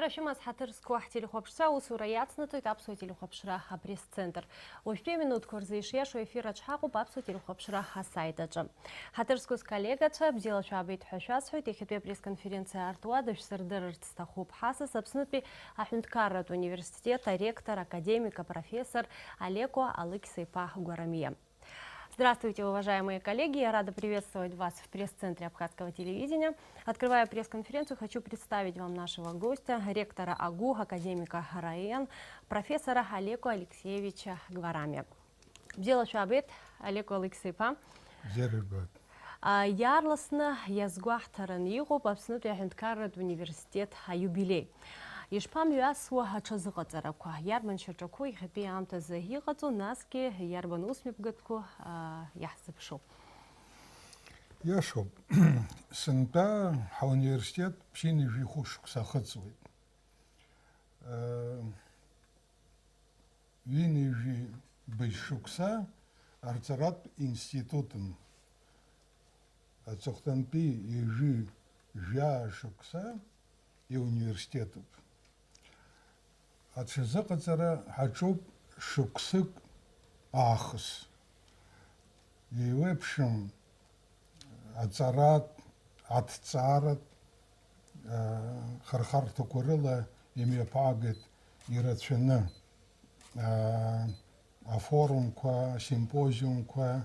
Ашымаз хатырску телехопшса усура яцнату тапсу телехопшра пресс-центр. Уфпе минут корзейшия шо эфира чхагу папсу телехопшра сайдача. Хатырскус коллегача бдела чабит хашас хой техетве пресс-конференция артуа дышсырдыр стахуб хаса собственнутпи Ахюнткарат университета ректор, академика, профессор Олеко Алыксейпа Гуарамия. Здравствуйте, уважаемые коллеги! Я рада приветствовать вас в пресс-центре Абхазского телевидения. Открывая пресс-конференцию, хочу представить вам нашего гостя, ректора АГУ, академика РАН, профессора Олеко Алексеевича Гуарамия. Бдела чабет Олеко Алексейпа. Ярласна язгуахтаран его абсолютно Ахюнткарат университет юбилей. Ишпам юасуа хачазыгацараква. Ярбан шачаку и хэппи амта захигацу наски ярбан усмипгатку яхсапшу. Яшоп. Сэнта ха университет пшини вихуш ксахацует. Вини ви бейшукса арцарат институтын. Ацохтанпи и ви жашукса и университетов. Ацезакацара хачоп шуксык ахс. И вепшим ацарат, атцарат, хархарту курила имя пагет и рацина. А форум ква, симпозиум ква,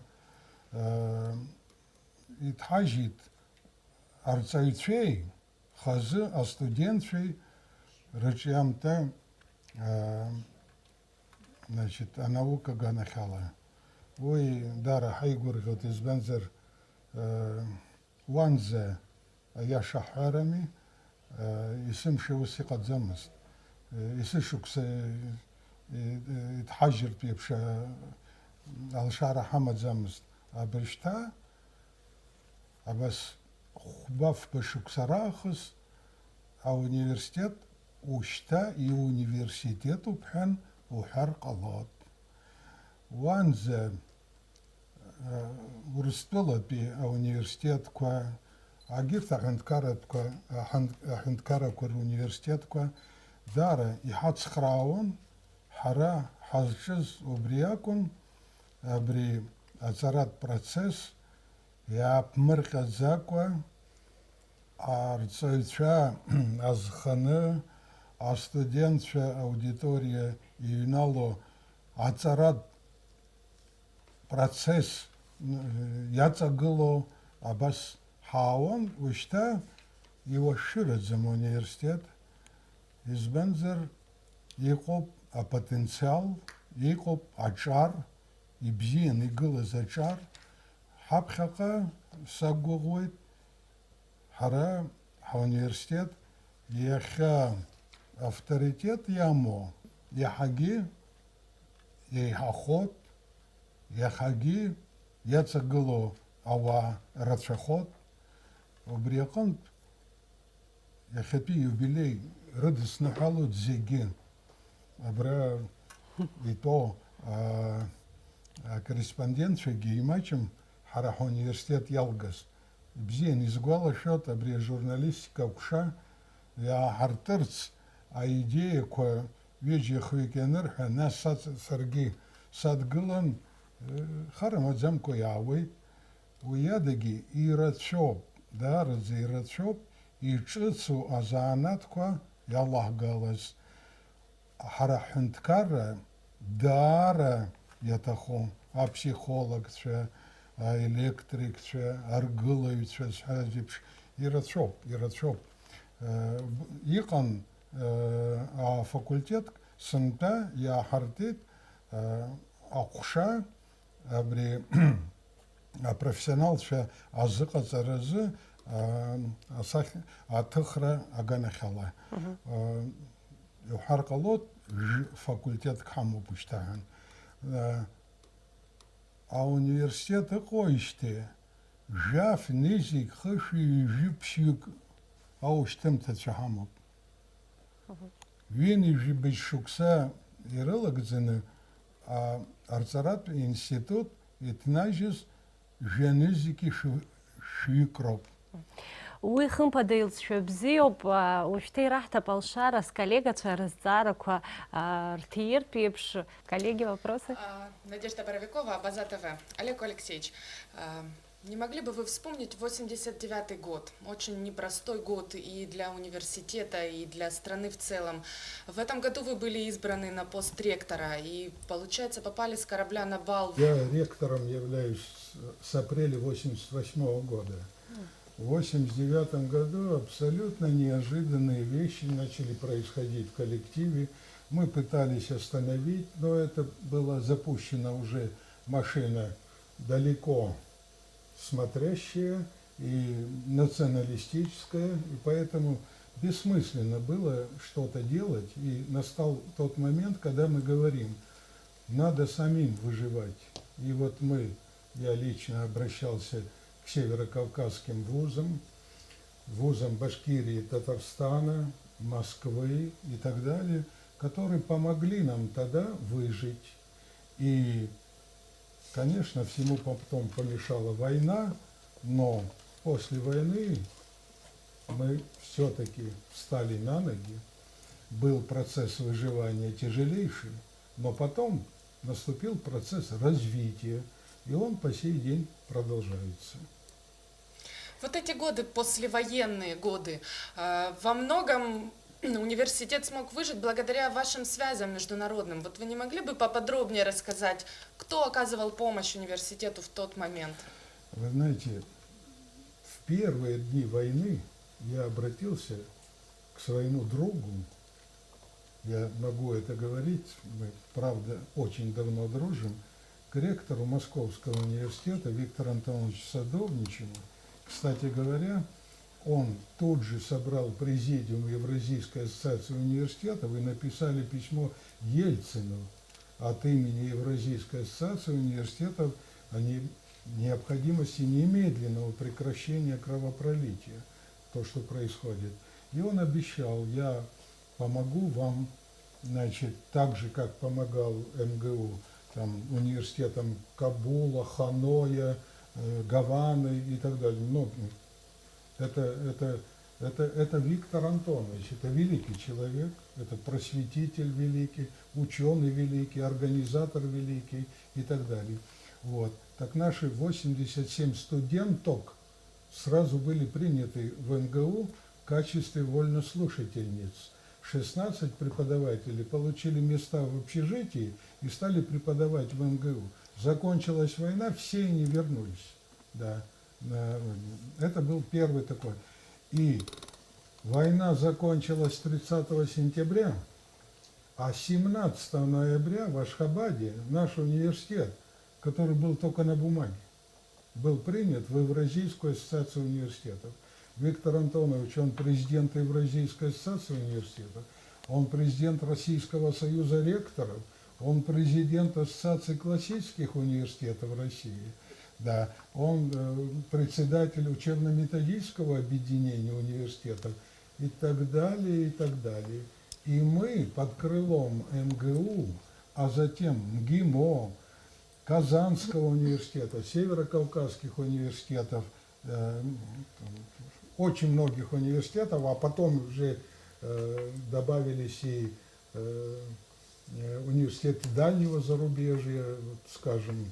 и тхажит арцайцвей, хазы, а студентшей рычамта, значит, а наука ганахала. Ой, дара хайгур гот избензер ванзе я шахарами, исым шевуси кадзамаст. Исышукс итхажир пипша алшара хамадзамаст. Абришта, абас хубав башуксарахас, а университет ушта и университету пхан ухар қалат. Ванзе урыстыла пи университет ква, агирт Ахюнткара ква университет ква, дара и хацхраун, хара хазчыз убриякун, абри ацарат процесс, я пмырказаква, арцойча азханы, а студентча аудитория и юнало ацарат процесс яцагыло абас хаон ушта его ширадзам университет избензер якоп а потенциал якоп ачар и бзин и гылыз ачар хапхака сагугует хара университет яха авторитет ямо яхаги яхохот яхаги яцагыло ава рацахот обриакант яхапи юбилей радостно халут зиги абра и то корреспонденция геймачем хара университет ялгас бзин изгуала счет абри журналистика куша я хартырц а идея ко вежи хуикенер нас сарги садгылан харамадзам ко яуи уядаги и рацоп да рази рацоп и чицу азанат ко яллах галас хара Ахюнткара дара ятахом а психолог че а электрик че аргылович че хазипш и рацоп иқан а факультет сынта я хартит ақуша абри профессионал че азыка заразы асах атыхра аганахала юхаркалот факультет каму буштаган а университет қойште жаф низик хыши жипшик ауштем тачахамок вини жибешукса ирылагзыны арцарат институт итнажис женизики шикроп Уи хымԥада илҵшәа бзиоуп, уажәшьҭа ираҳҭап Алшара сколлегацәа рызҵаарақәа рҭииртә еиԥш. Коллеги, вопросы? Надежда Боровикова, База ТВ. Олег Алексеевич, не могли бы вы вспомнить 89-й год? Очень непростой год и для университета, и для страны в целом. В этом году вы были избраны на пост ректора, и, получается, попали с корабля на бал. Я ректором являюсь с апреля 88 года. В 89 году абсолютно неожиданные вещи начали происходить в коллективе. Мы пытались остановить, но это была запущена уже машина далеко смотрящая и националистическая, и поэтому бессмысленно было что-то делать. И настал тот момент, когда мы говорим, надо самим выживать. И вот я лично обращался к северокавказским вузам Башкирии, Татарстана, Москвы и так далее, которые помогли нам тогда выжить. И, конечно, всему потом помешала война, но после войны мы все-таки встали на ноги. Был процесс выживания тяжелейший, но потом наступил процесс развития, и он по сей день продолжается. Вот эти годы, послевоенные годы, во многом университет смог выжить благодаря вашим связям международным. Вот вы не могли бы поподробнее рассказать, кто оказывал помощь университету в тот момент? Вы знаете, в первые дни войны я обратился к своему другу, я могу это говорить, мы, правда, очень давно дружим, к ректору Московского университета Виктору Антоновичу Садовничему. Кстати говоря, он тут же собрал президиум Евразийской ассоциации университетов и написали письмо Ельцину от имени Евразийской ассоциации университетов о необходимости немедленного прекращения кровопролития, то, что происходит. И он обещал, я помогу вам, значит, так же, как помогал МГУ, там, университетам Кабула, Ханоя, Гаваны и так далее. Но это Виктор Антонович, это великий человек, это просветитель великий, ученый великий, организатор великий и так далее. Вот. Так наши 87 студенток сразу были приняты в МГУ в качестве вольнослушательниц. 16 преподавателей получили места в общежитии и стали преподавать в МГУ. Закончилась война, все они вернулись. Да. Это был первый такой. И война закончилась 30 сентября, а 17 ноября в Ашхабаде наш университет, который был только на бумаге, был принят в Евразийскую ассоциацию университетов. Виктор Антонович, он президент Евразийской ассоциации университетов, он президент Российского союза ректоров, он президент Ассоциации классических университетов России, да, он председатель учебно-методического объединения университетов и так далее, и так далее. И мы под крылом МГУ, а затем МГИМО, Казанского университета, Северокавказских университетов, очень многих университетов, а потом уже добавились и университеты дальнего зарубежья, вот, скажем,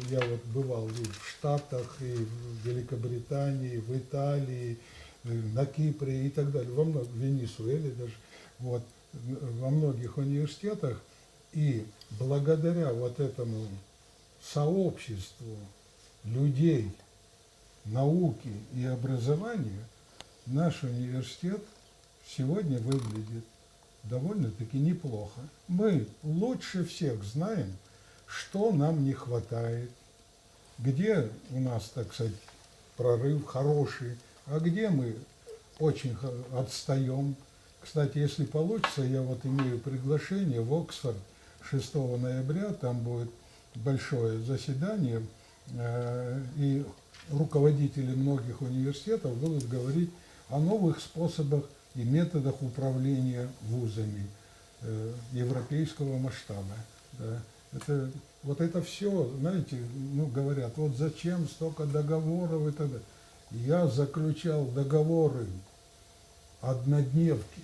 я вот бывал и в Штатах, и в Великобритании, в Италии, на Кипре и так далее, в Венесуэле даже, вот, во многих университетах. И благодаря вот этому сообществу людей, науки и образования наш университет сегодня выглядит довольно-таки неплохо. Мы лучше всех знаем, что нам не хватает, где у нас, так сказать, прорыв хороший, а где мы очень отстаем. Кстати, если получится, я вот имею приглашение в Оксфорд 6 ноября, там будет большое заседание, и руководители многих университетов будут говорить о новых способах и методах управления вузами европейского масштаба. Да. Вот это все, знаете, ну, говорят, вот зачем столько договоров и так далее. Я заключал договоры, однодневки.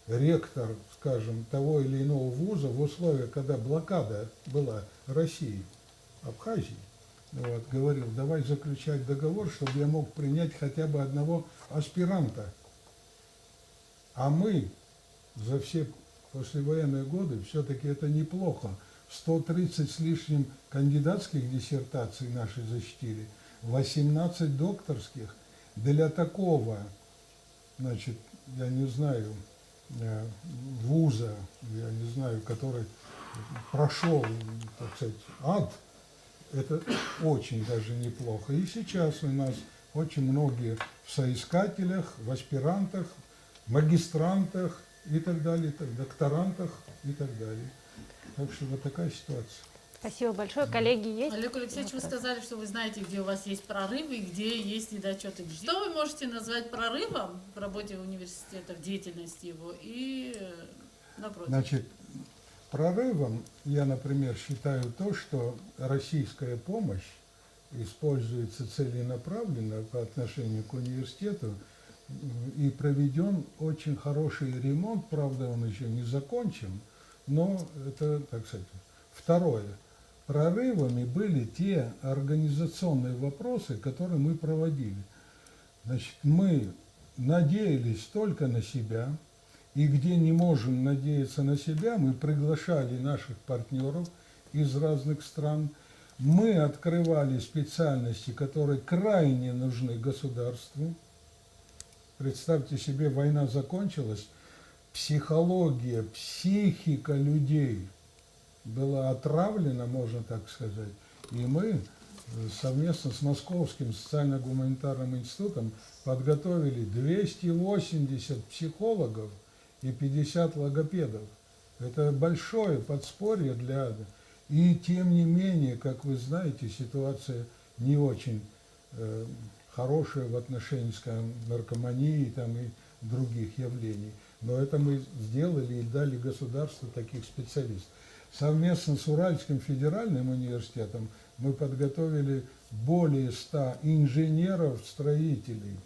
Ректор, скажем, того или иного вуза в условиях, когда блокада была России, Абхазии, вот, говорил, давай заключать договор, чтобы я мог принять хотя бы одного аспиранта. А мы за все послевоенные годы, все-таки это неплохо, 130 с лишним кандидатских диссертаций наши защитили, 18 докторских. Для такого, значит, я не знаю, вуза, я не знаю, который прошел, так сказать, ад, это очень даже неплохо. И сейчас у нас очень многие в соискателях, в аспирантах, магистрантах и так далее, докторантах и так далее. Так что вот такая ситуация. Спасибо большое. Коллеги, есть? Олег Алексеевич, вы сказали, что вы знаете, где у вас есть прорывы, где есть недочеты. Что вы можете назвать прорывом в работе университета, в деятельности его и напротив? Значит, прорывом я, например, считаю то, что российская помощь используется целенаправленно по отношению к университету, и проведен очень хороший ремонт, правда, он еще не закончен, но это, так сказать, второе. Прорывами были те организационные вопросы, которые мы проводили. Значит, мы надеялись только на себя, и где не можем надеяться на себя, мы приглашали наших партнеров из разных стран. Мы открывали специальности, которые крайне нужны государству. Представьте себе, война закончилась, психология, психика людей была отравлена, можно так сказать. И мы совместно с Московским социально-гуманитарным институтом подготовили 280 психологов и 50 логопедов. Это большое подспорье для... И тем не менее, как вы знаете, ситуация не очень хорошая в отношении, скажем, наркомании там, и других явлений. Но это мы сделали и дали государству таких специалистов. Совместно с Уральским федеральным университетом мы подготовили более 100 инженеров-строителей.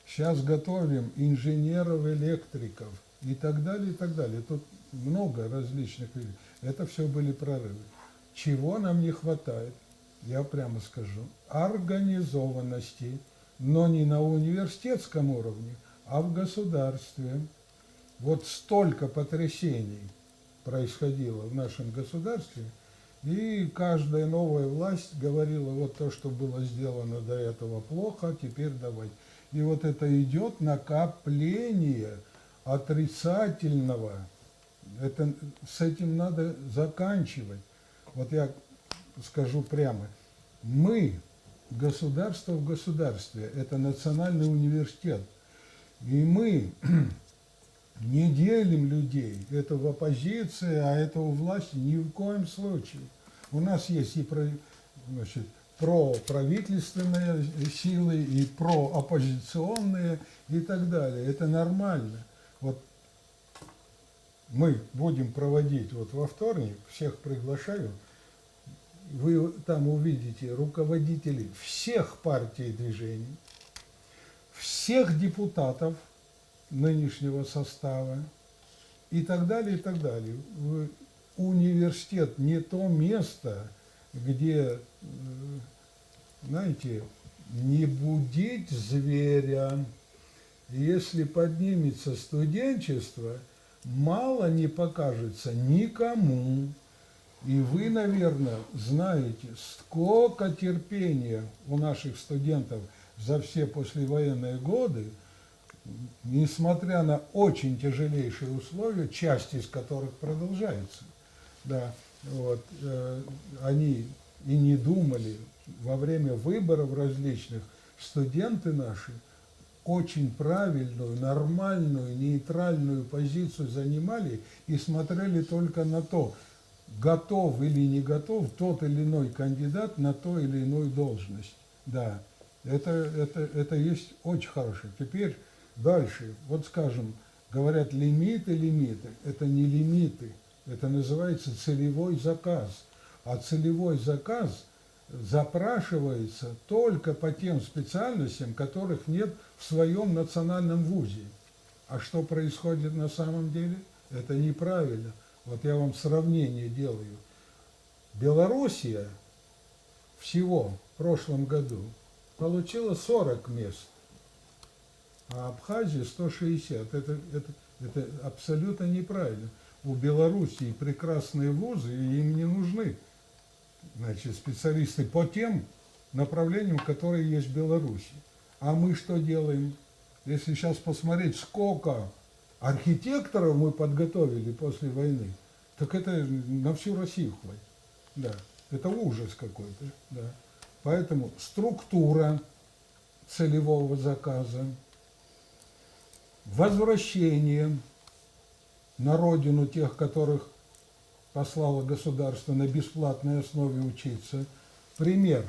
Сейчас готовим инженеров-электриков и так далее, и так далее. Тут много различных видов. Это все были прорывы. Чего нам не хватает, я прямо скажу, организованности, но не на университетском уровне, а в государстве. Вот столько потрясений происходило в нашем государстве, и каждая новая власть говорила, вот то, что было сделано до этого плохо, теперь давай. И вот это идет накопление отрицательного. Это, с этим надо заканчивать. Вот я скажу прямо. Мы, государство в государстве, это национальный университет. И мы не делим людей. Это в оппозиции, а это у власти ни в коем случае. У нас есть и проправительственные силы, и прооппозиционные, и так далее. Это нормально. Вот мы будем проводить вот во вторник, всех приглашаю, вы там увидите руководителей всех партий и движений, всех депутатов нынешнего состава и так далее, и так далее. Университет не то место, где, знаете, не будить зверя. Если поднимется студенчество, мало не покажется никому. И вы, наверное, знаете, сколько терпения у наших студентов за все послевоенные годы, несмотря на очень тяжелейшие условия, часть из которых продолжается. Да, вот, они и не думали во время выборов различных, студенты наши очень правильную, нормальную, нейтральную позицию занимали и смотрели только на то, готов или не готов тот или иной кандидат на ту или иную должность. Да, это есть очень хорошо. Теперь дальше, вот скажем, говорят лимиты. Это не лимиты, это называется целевой заказ. А целевой заказ запрашивается только по тем специальностям, которых нет в своем национальном вузе. А что происходит на самом деле? Это неправильно. Вот я вам сравнение делаю. Белоруссия всего в прошлом году получила 40 мест, а Абхазия 160. Это абсолютно неправильно. У Белоруссии прекрасные вузы, и им не нужны, значит, специалисты по тем направлениям, которые есть в Беларуси. А мы что делаем? Если сейчас посмотреть, сколько архитекторов мы подготовили после войны, так это на всю Россию хватит. Да, это ужас какой-то. Да. Поэтому структура целевого заказа, возвращение на родину тех, которых послало государство на бесплатной основе учиться. Пример.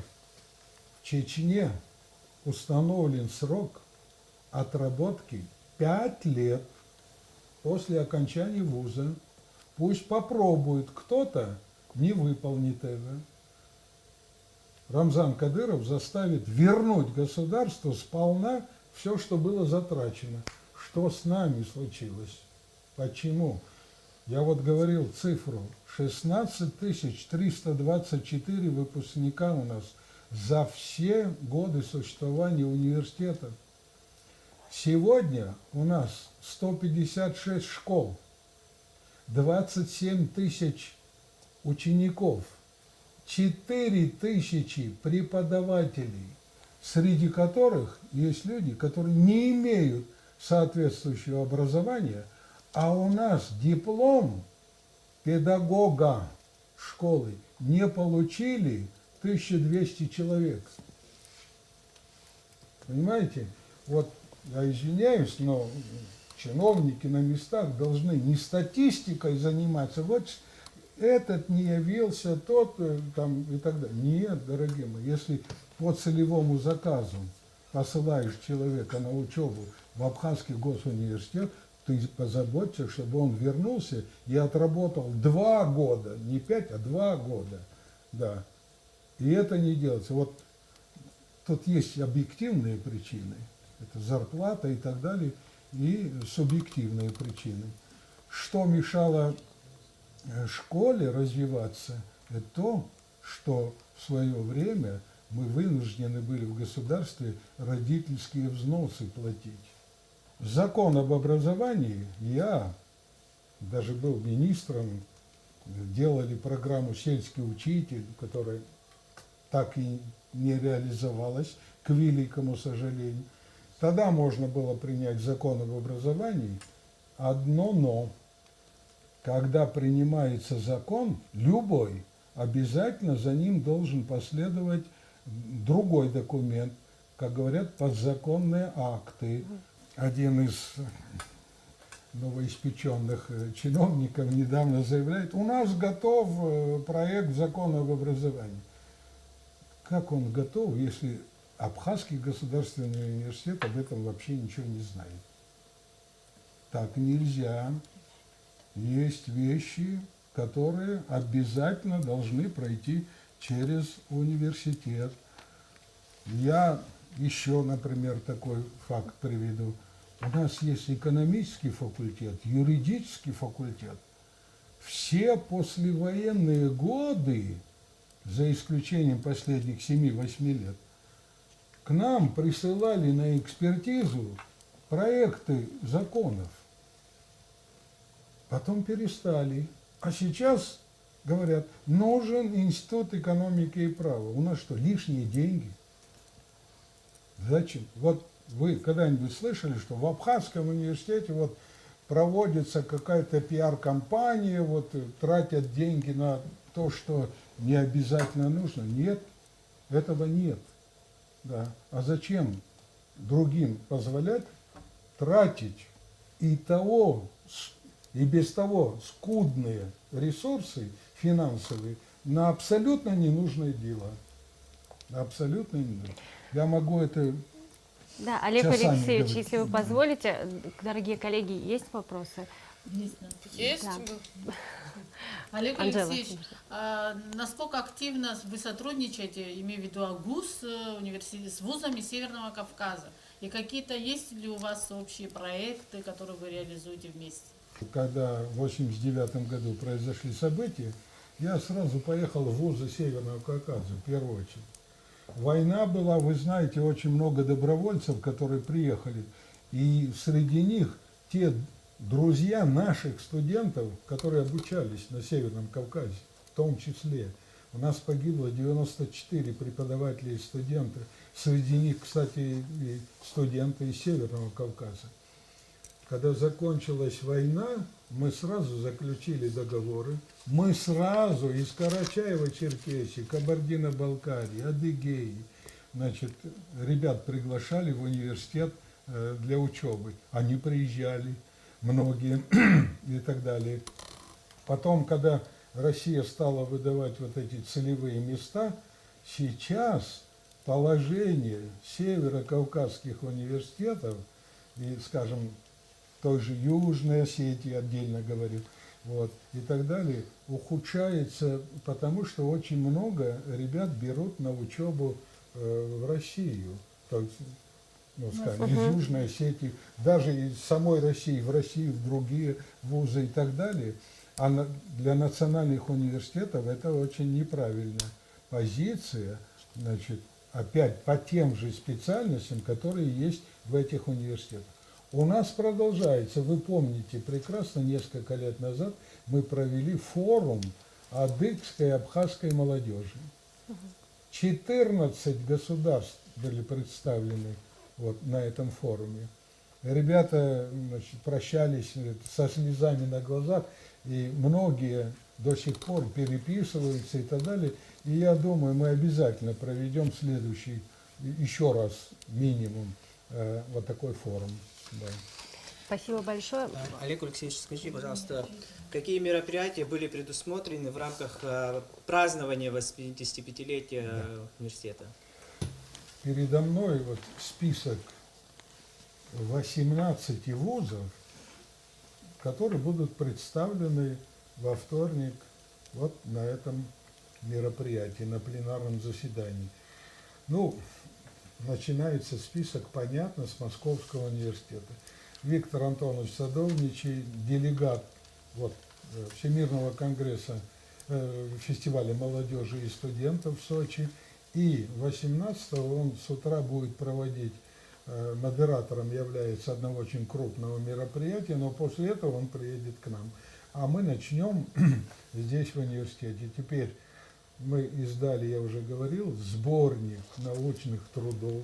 В Чечне установлен срок отработки 5 лет после окончания вуза. Пусть попробует, кто-то не выполнит это. Рамзан Кадыров заставит вернуть государству сполна все, что было затрачено. Что с нами случилось? Почему? Я вот говорил цифру. 16 324 выпускника у нас за все годы существования университета. Сегодня у нас 156 школ, 27 тысяч учеников, 4 тысячи преподавателей, среди которых есть люди, которые не имеют соответствующего образования, а у нас диплом педагога школы не получили 1200 человек. Понимаете? Вот я извиняюсь, но чиновники на местах должны не статистикой заниматься. Вот этот не явился, тот там и так далее. Нет, дорогие мои, если по целевому заказу посылаешь человека на учебу в Абхазский госуниверситет, ты позаботься, чтобы он вернулся и отработал 2 года, не 5, а 2 года. Да. И это не делается. Вот тут есть объективные причины, это зарплата и так далее, и субъективные причины. Что мешало школе развиваться, это то, что в свое время мы вынуждены были в государстве родительские взносы платить. Закон об образовании, я даже был министром, делали программу «Сельский учитель», которая так и не реализовалась, к великому сожалению. Тогда можно было принять закон об образовании. Одно но. Когда принимается закон, любой, обязательно за ним должен последовать другой документ, как говорят, подзаконные акты. Один из новоиспеченных чиновников недавно заявляет, у нас готов проект закона об образовании. Как он готов, если Абхазский государственный университет об этом вообще ничего не знает? Так нельзя. Есть вещи, которые обязательно должны пройти через университет. Я еще, например, такой факт приведу. У нас есть экономический факультет, юридический факультет. Все послевоенные годы, за исключением последних 7-8 лет, к нам присылали на экспертизу проекты законов. Потом перестали. А сейчас говорят, нужен институт экономики и права. У нас что, лишние деньги? Зачем? Вот вы когда-нибудь слышали, что в Абхазском университете вот проводится какая-то пиар-компания, вот тратят деньги на то, что не обязательно нужно? Нет, этого нет. Да. А зачем другим позволять тратить и без того скудные ресурсы финансовые на абсолютно ненужное дело? Абсолютно ненужное. Я могу это Да, Олег часами Алексеевич, говорить. если вы позволите, дорогие коллеги, есть вопросы? Есть, да. Есть? Да. Олег Анжела, Алексеевич, насколько активно вы сотрудничаете, имею в виду АГУ, с вузами Северного Кавказа? И какие-то есть ли у вас общие проекты, которые вы реализуете вместе? Когда в 1989 году произошли события, я сразу поехал в вузы Северного Кавказа, в первую очередь. Война была, вы знаете, очень много добровольцев, которые приехали, и среди них те друзья наших студентов, которые обучались на Северном Кавказе, в том числе. У нас погибло 94 преподавателя и студента, среди них, кстати, и студенты из Северного Кавказа. Когда закончилась война, мы сразу заключили договоры. Мы сразу из Карачаева-Черкесии, Кабардино-Балкарии, Адыгеи, значит, ребят приглашали в университет для учебы. Они приезжали, многие и так далее. Потом, когда Россия стала выдавать вот эти целевые места, сейчас положение северокавказских университетов и, скажем, той же Южной Осетии, отдельно говорю, вот, и так далее, ухудшается, потому что очень много ребят берут на учебу в Россию, то есть, ну, скажем, из Южной Осетии, даже из самой России, в Россию, в другие вузы и так далее. А для национальных университетов это очень неправильная позиция, значит, опять по тем же специальностям, которые есть в этих университетах. У нас продолжается, вы помните прекрасно, несколько лет назад мы провели форум адыгской и абхазской молодежи. 14 государств были представлены вот на этом форуме. Ребята, значит, прощались со слезами на глазах, и многие до сих пор переписываются и так далее. И я думаю, мы обязательно проведем следующий, еще раз минимум, вот такой форум. Да. Спасибо большое. Олег Алексеевич, скажи, пожалуйста, какие мероприятия были предусмотрены в рамках празднования 85-летия университета? Передо мной вот список 18 вузов, которые будут представлены во вторник вот на этом мероприятии, на пленарном заседании. Ну, начинается список, понятно, с Московского университета. Виктор Антонович Садовничий, делегат вот, Всемирного конгресса, фестиваля молодежи и студентов в Сочи. И 18-го он с утра будет проводить, модератором является одного очень крупного мероприятия, но после этого он приедет к нам. А мы начнем здесь, в университете. Теперь мы издали, я уже говорил, сборник научных трудов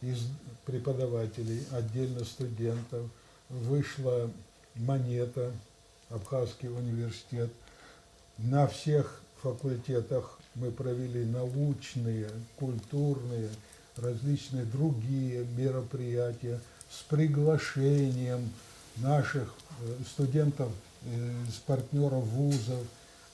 из преподавателей, отдельно студентов. Вышла монета, Абхазский университет. На всех факультетах мы провели научные, культурные, различные другие мероприятия с приглашением наших студентов с партнеров вузов.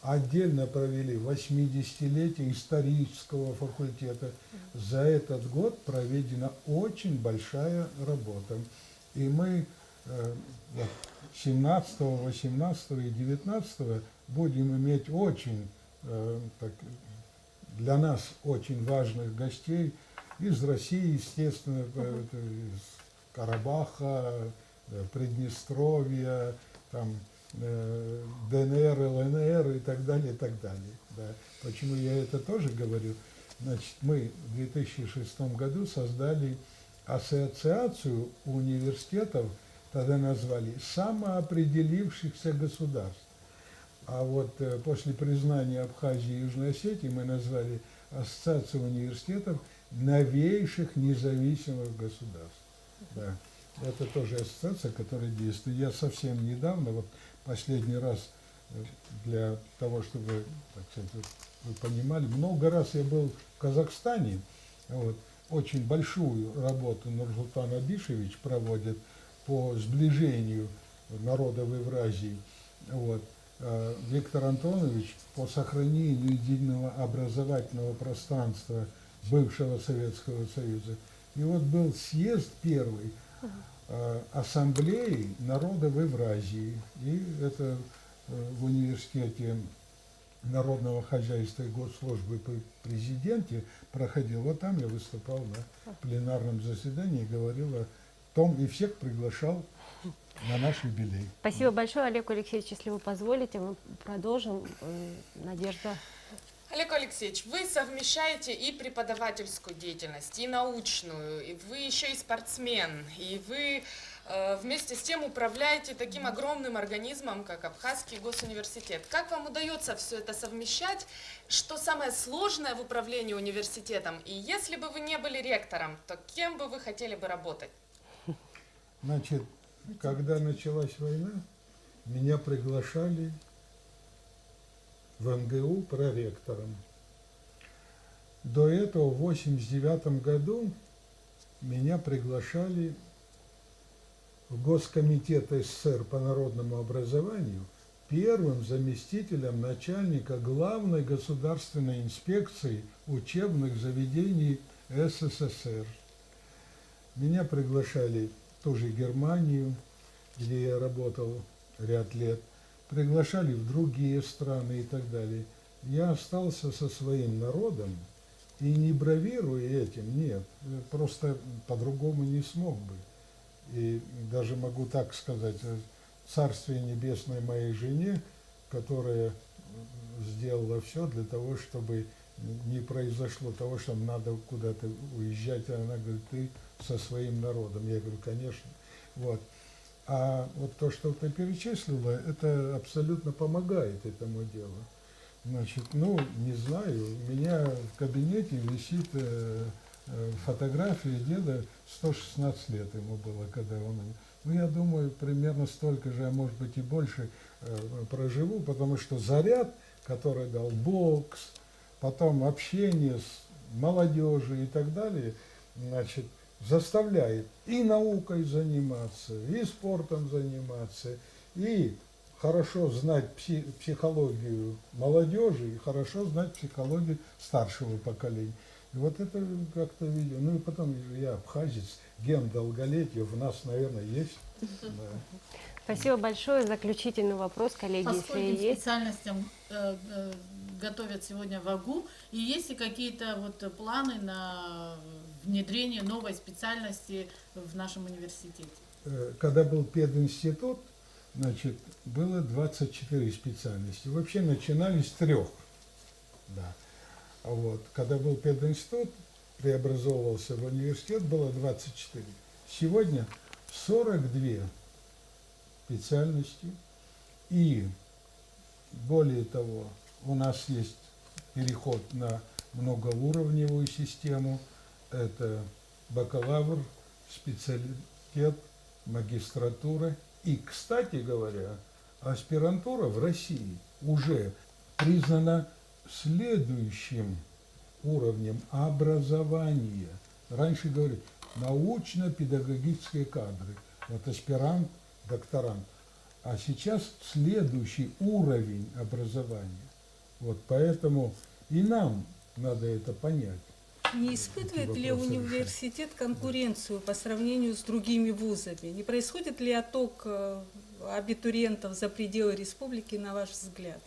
Отдельно провели 80-летие исторического факультета. За этот год проведена очень большая работа. И мы 17, 18 и 19 будем иметь очень, для нас очень важных гостей из России, естественно, из Карабаха, Приднестровья, там, ДНР, ЛНР и так далее, и так далее. Да. Почему я это тоже говорю? Значит, мы в 2006 году создали ассоциацию университетов, тогда назвали самоопределившихся государств. А вот после признания Абхазии и Южной Осетии мы назвали ассоциацию университетов новейших независимых государств. Да. Это тоже ассоциация, которая действует. Я совсем недавно, вот последний раз, для того, чтобы, так сказать, вы понимали, много раз я был в Казахстане, вот, очень большую работу Нурсултан Абишевич проводит по сближению народов Евразии. Вот. Виктор Антонович по сохранению единого образовательного пространства бывшего Советского Союза. И вот был съезд первый, ассамблеи народов Евразии. И это в университете народного хозяйства и госслужбы при президенте проходил. Вот там я выступал на пленарном заседании и говорил о том, и всех приглашал на наш юбилей. Спасибо большое, Олег Алексеевич. Если вы позволите, мы продолжим. Надежда. Олег Алексеевич, вы совмещаете и преподавательскую деятельность, и научную, и вы еще и спортсмен, и вы вместе с тем управляете таким огромным организмом, как Абхазский госуниверситет. Как вам удается все это совмещать? Что самое сложное в управлении университетом? И если бы вы не были ректором, то кем бы вы хотели бы работать? Значит, когда началась война, меня приглашали в МГУ проректором. До этого в 1989 году меня приглашали в Госкомитет СССР по народному образованию первым заместителем начальника главной государственной инспекции учебных заведений СССР. Меня приглашали тоже в Германию, где я работал ряд лет, приглашали в другие страны и так далее. Я остался со своим народом и не бравируя этим, нет, просто по-другому не смог бы. И даже могу так сказать, царствие небесное моей жене, которая сделала все для того, чтобы не произошло того, что надо куда-то уезжать. Она говорит, ты со своим народом. Я говорю, конечно. Вот. А вот то, что ты перечислила, это абсолютно помогает этому делу. Значит, ну, не знаю, у меня в кабинете висит фотография деда, 116 лет ему было, когда он... Ну, я думаю, примерно столько же, а может быть и больше проживу, потому что заряд, который дал бокс, потом общение с молодежью и так далее, значит, заставляет и наукой заниматься, и спортом заниматься, и хорошо знать психологию молодежи, и хорошо знать психологию старшего поколения. И вот это как-то видео. Ну и потом я абхазец, ген долголетия в нас, наверное, есть. Да. Спасибо большое. Заключительный вопрос, коллеги, По если скольким есть. специальностям готовят сегодня в АГУ? И есть ли какие-то вот планы на внедрение новой специальности в нашем университете? Когда был пединститут, значит, было 24 специальности. Вообще начинались с 3. Да. Вот. Когда был пединститут, преобразовывался в университет, было 24. Сегодня 42 специальности. И более того, у нас есть переход на многоуровневую систему. Это бакалавр, специалитет, магистратура. И, кстати говоря, аспирантура в России уже признана следующим уровнем образования. Раньше говорили научно-педагогические кадры. Вот аспирант, докторант. А сейчас следующий уровень образования. Вот поэтому и нам надо это понять. Не испытывает ли университет конкуренцию по сравнению с другими вузами? Не происходит ли отток абитуриентов за пределы республики, на ваш взгляд?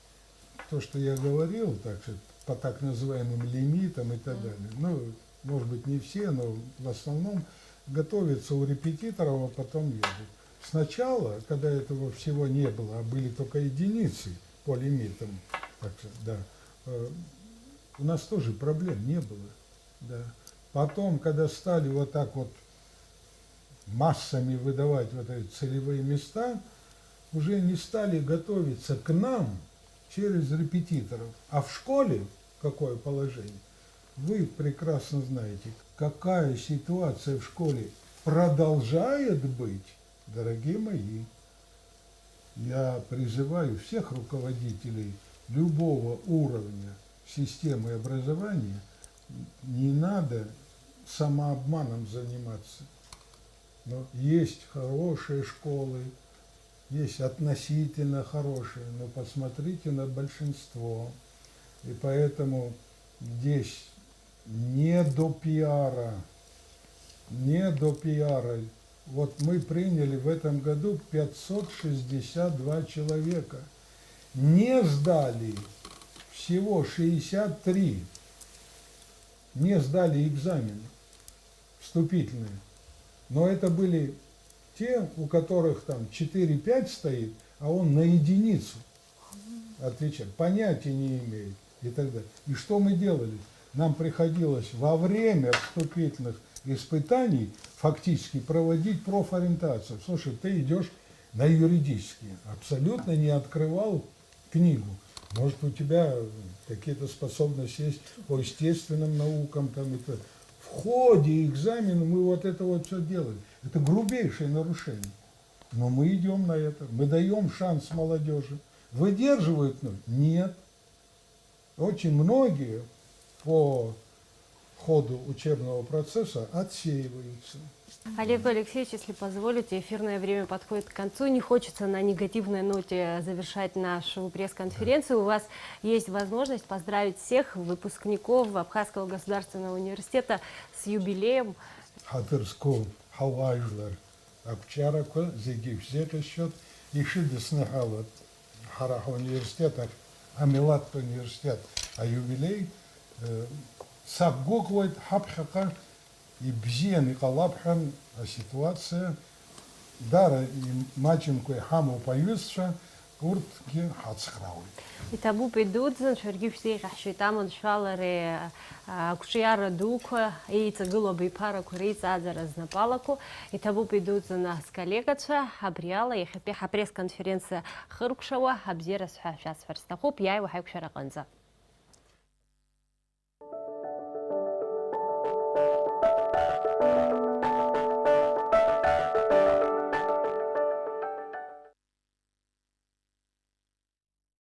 То, что я говорил, так что по так называемым лимитам и так далее. Ну, может быть, не все, но в основном готовятся у репетиторов, а потом едут. Сначала, когда этого всего не было, а были только единицы по лимитам, так что, да, у нас тоже проблем не было. Да. Потом, когда стали вот так вот массами выдавать вот эти целевые места, уже не стали готовиться к нам через репетиторов. А в школе какое положение? Вы прекрасно знаете, какая ситуация в школе продолжает быть, дорогие мои. Я призываю всех руководителей любого уровня системы образования, не надо самообманом заниматься. Но есть хорошие школы, есть относительно хорошие, но посмотрите на большинство. И поэтому здесь не до пиара Вот мы приняли в этом году 562 человека. Не сдали всего 63. Не сдали экзамены вступительные. Но это были те, у которых там 4-5 стоит, а он на единицу отвечает, понятия не имеет и так далее. И что мы делали? Нам приходилось во время вступительных испытаний фактически проводить профориентацию. Слушай, ты идешь на юридические, абсолютно не открывал книгу. Может, у тебя какие-то способности есть по естественным наукам. Там, и то. В ходе экзамена мы вот это вот все делали. Это грубейшее нарушение. Но мы идем на это. Мы даем шанс молодежи. Выдерживают? Ну, нет. Очень многие по ходу учебного процесса отсеиваются. Олег Алексеевич, если позволите, эфирное время подходит к концу. Не хочется на негативной ноте завершать нашу пресс-конференцию. У вас есть возможность поздравить всех выпускников Абхазского государственного университета с юбилеем. Хатырску хавайжлар акчараку зегивсет счет и шидеснагалат Харах университета, Амилат университет, а юбилей сабгуквает хабхака и бзен и калабхан ситуация дара и мачимку и хаму поюсша уртки хацхрауи. И табу пидудзен шергивсей хашитамон шаларе кушияра дука и цагылоби пара курица адзаразна палаку. И табу пидудзен с коллегача Абриала и хапе пресс-конференция Хыркшава Абзера Схашас Фарстахоп я его хайкшара канза.